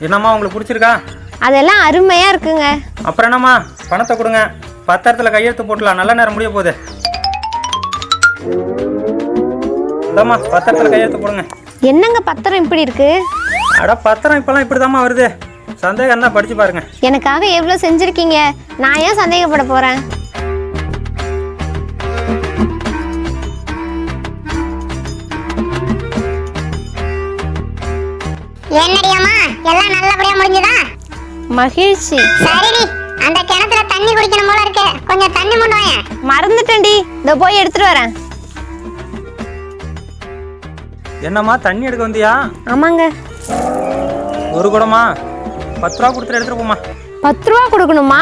என்னம்மா உங்களுக்கு பிடிச்சிருக்கா? அதெல்லாம் அருமையாக இருக்குங்க. அப்புறம் என்னம்மா, பணத்தை கொடுங்க. பத்திரத்தில் கையெழுத்து போட்டலாம். நல்ல நேரம் முடிய போகுது. இதாம்மா பத்திரத்தில் கையெழுத்து போடுங்க. என்னங்க பத்திரம் இப்படி இருக்கு? அட பத்திரம் இப்போலாம் இப்படி தாம்மா வருது. சந்தேகம் தான் படித்து பாருங்க. எனக்காக எவ்வளோ செஞ்சுருக்கீங்க, நான் ஏன் சந்தேகப்பட போகிறேன்? என்னடியம்மா எல்லாம் நல்லபடியா முடிஞ்சதா? மகிழ்ச்சி. சரிடி, அந்த கிணத்துல தண்ணி குடிக்கணும் போல இருக்கு. கொஞ்சம் தண்ணி கொண்டு வாங்க. மறந்துட்டேன்டி, இதோ போய் எடுத்துட்டு வரேன். என்னம்மா தண்ணி எடுக்க வந்தியா? ஆமாங்க. ஒரு குடமா 10 ரூபா கொடுத்துட்டு எடுத்துட்டு போமா. 10 ரூபா கொடுக்கணுமா?